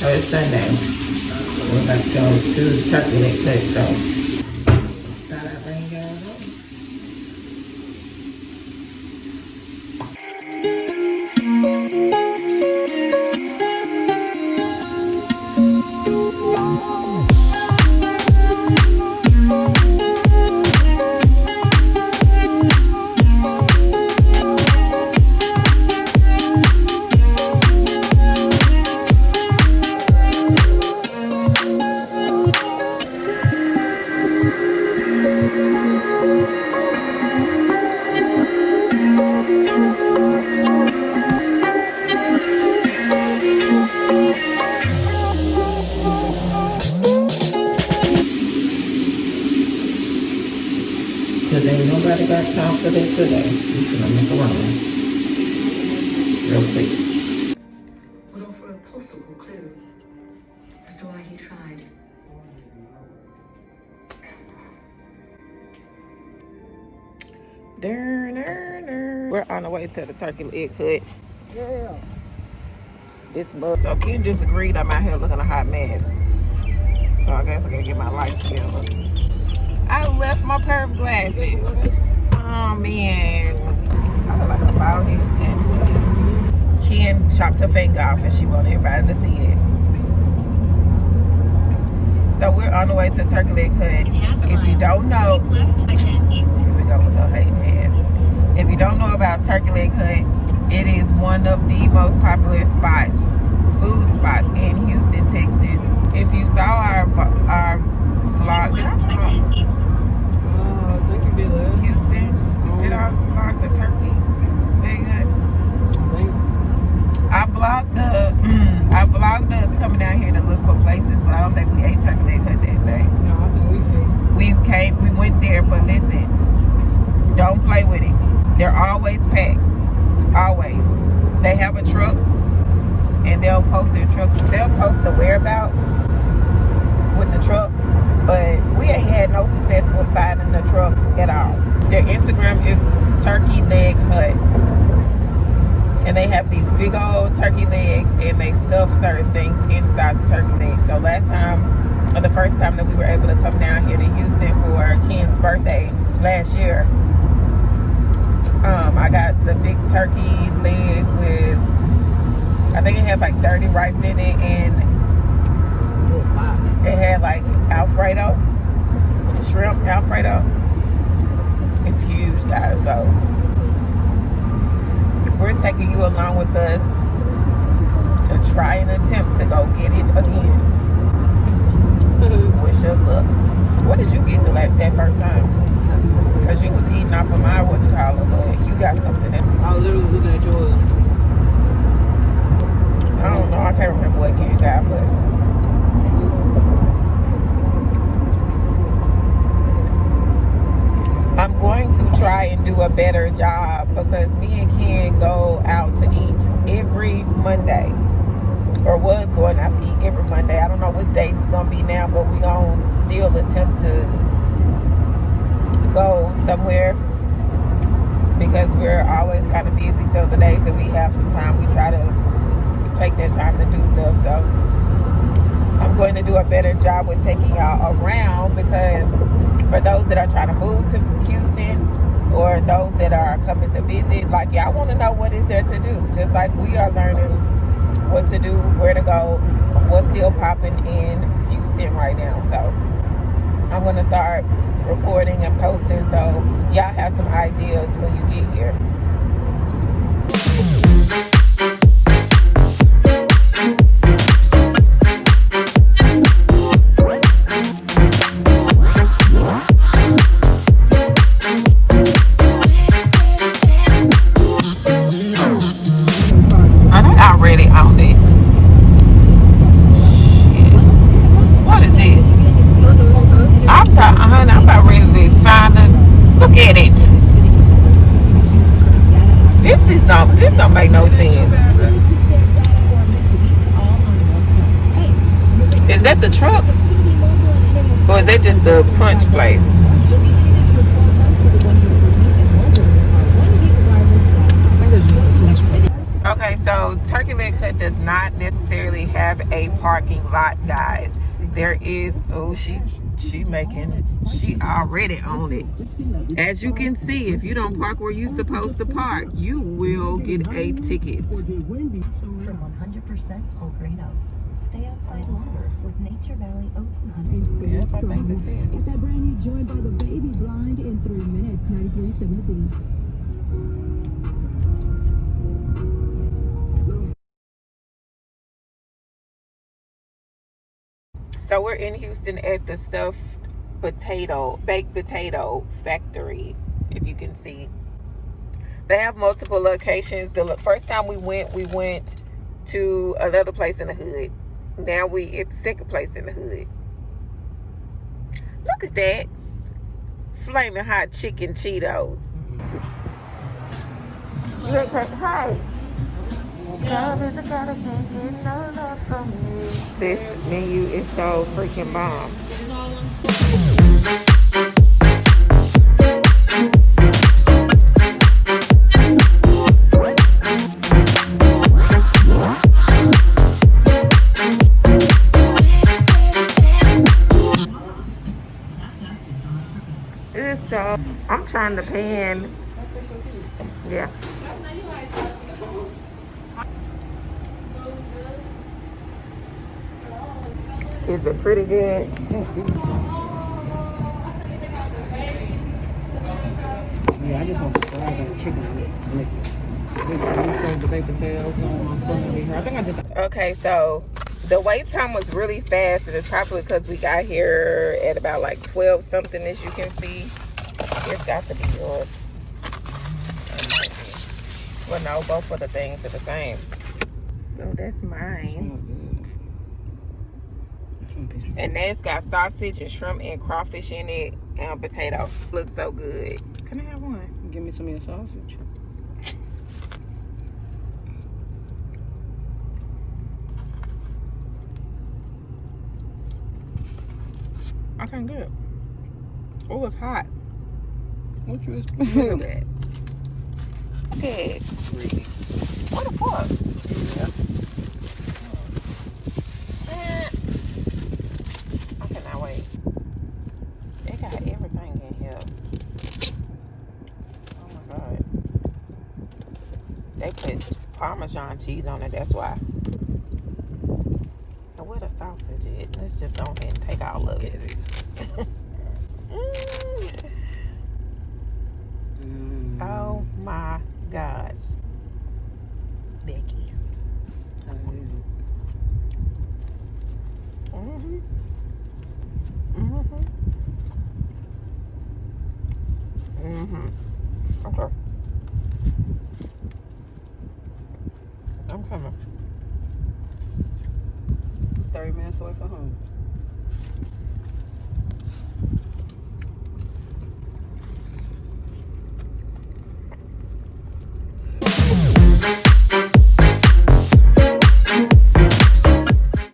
So it's Sunday. We're about to go to Turkey Leg Cut. So thought I'd bring y'all along. Cause ain't nobody got time for this today. We gonna make a run real quick. Would offer a possible clue as to why he tried. We're on the way to the Turkey Leg Cut. Yeah. This bus. So Ken just agreed I'm out here looking a hot mess. So I guess I gotta get my life together. I left my pair of glasses. Oh man. I look like a bald head. Ken chopped her finger off and she wanted everybody to see it. So we're on the way to Turkey Leg Cut. If you don't know, here we go with her hating ass. If you don't know about Turkey Leg Cut, it is one of the most popular spots, food spots in Houston, Texas. If you saw our vlog, did I vlog? I think you did last. Houston, did I vlog the Turkey Leg Cut? I vlogged us coming down here to look for places, but I don't think we ate Turkey Leg Cut that day. No, I think we ate. We went there, but listen, don't play with it. They're always packed, always. They have a truck, and they'll post their trucks. They'll post the whereabouts with the truck, but we ain't had no success with finding the truck at all. Their Instagram is Turkey Leg Hut. And they have these big old turkey legs, and they stuff certain things inside the turkey legs. So the first time that we were able to come down here to Houston for Ken's birthday last year, I got the big turkey leg with, I think it has like 30 rice in it, and it had like Alfredo, shrimp Alfredo. It's huge, guys. So we're taking you along with us to try and attempt to go get it again. Wish us luck. What did you get that first time? Because you was eating off of my but you got something in. I was literally looking at yours. I don't know. I can't remember what Ken got, but I'm going to try and do a better job because me and Ken go out to eat every Monday, or was going out to eat every Monday. I don't know what days it's going to be now, but we're going to still attempt to go somewhere because we're always kind of busy. So the days that we have some time, we try to take that time to do stuff. So I'm going to do a better job with taking y'all around, because for those that are trying to move to Houston or those that are coming to visit, like, y'all want to know what is there to do, just like we are learning what to do, where to go, what's still popping in Houston right now. So I'm going to start recording and posting so y'all have some ideas when you get here. This don't make no sense. Is that the truck? Or is that just the punch place? Okay, so Turkey Leg Hut does not necessarily have a parking lot, guys. There is, oh, she already on it. As you can see, if you don't park where you're supposed to park, you will get a ticket. From 100% whole grain oats. Stay outside longer with Nature Valley Oats and Honey. Yes, I think this is. Get that brand new Joined by the Baby blind in 3 minutes. 93.7 The Beat. So we're in Houston at the baked potato factory, if you can see. They have multiple locations. The first time we went to another place in the hood. Now we at the second place in the hood. Look at that. Flaming hot chicken Cheetos. Hi. This menu is so freaking bomb. I'm trying to pan. Yeah. Is it pretty good? Yeah, I just want to fry that chicken with the baked potatoes on front of here. I think I just. Okay, so the wait time was really fast, and it's probably because we got here at about like 12 something, as you can see. It's got to be yours. Well, no, both of the things are the same. So that's mine. And that's got sausage and shrimp and crawfish in it and potato. Looks so good. Can I have one? Give me some of your sausage. I can't get it. Oh, it's hot. What you Look at expect? that. Good. What the fuck? I cannot wait. It got everything in here. Oh my god. They put Parmesan cheese on it, that's why. And where the sausage is? Let's just go ahead and take all of it. Oh my gosh. Becky. Mm-hmm. Mm-hmm. Mm-hmm. Okay. I'm coming. 30 minutes away from home.